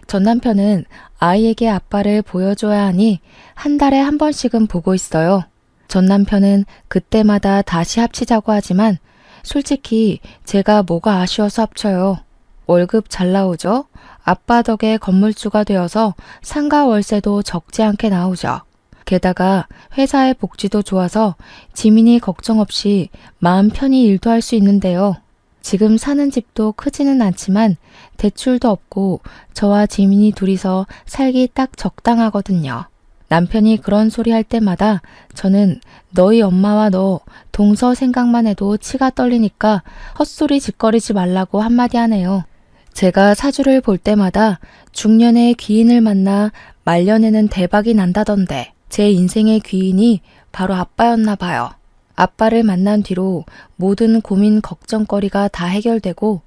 전 남편은 아이에게 아빠를 보여줘야 하니 한 달에 한 번씩은 보고 있어요. 전 남편은 그때마다 다시 합치자고 하지만 솔직히 제가 뭐가 아쉬워서 합쳐요. 월급 잘 나오죠? 아빠 덕에 건물주가 되어서 상가 월세도 적지 않게 나오죠. 게다가 회사의 복지도 좋아서 지민이 걱정 없이 마음 편히 일도 할 수 있는데요. 지금 사는 집도 크지는 않지만 대출도 없고 저와 지민이 둘이서 살기 딱 적당하거든요. 남편이 그런 소리 할 때마다 저는 너희 엄마와 너 동서 생각만 해도 치가 떨리니까 헛소리 짓거리지 말라고 한마디 하네요. 제가 사주를 볼 때마다 중년의 귀인을 만나 말년에는 대박이 난다던데 제 인생의 귀인이 바로 아빠였나 봐요. 아빠를 만난 뒤로 모든 고민 걱정거리가 다 해결되고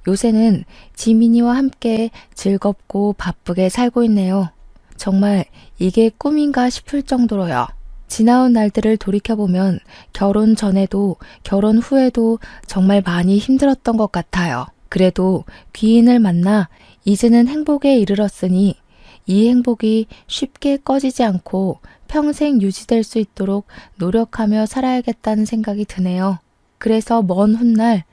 요새는 지민이와 함께 즐겁고 바쁘게 살고 있네요. 정말 이게 꿈인가 싶을 정도로요. 지나온 날들을 돌이켜보면 결혼 전에도 결혼 후에도 정말 많이 힘들었던 것 같아요. 그래도 귀인을 만나 이제는 행복에 이르렀으니 이 행복이 쉽게 꺼지지 않고 평생 유지될 수 있도록 노력하며 살아야겠다는 생각이 드네요. 그래서 먼 훗날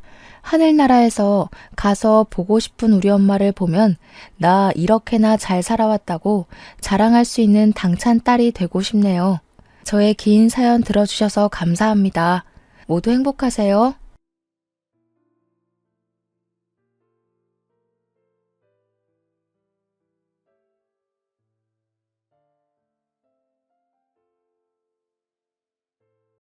하늘나라에서 가서 보고 싶은 우리 엄마를 보면 나 이렇게나 잘 살아왔다고 자랑할 수 있는 당찬 딸이 되고 싶네요. 저의 긴 사연 들어주셔서 감사합니다. 모두 행복하세요.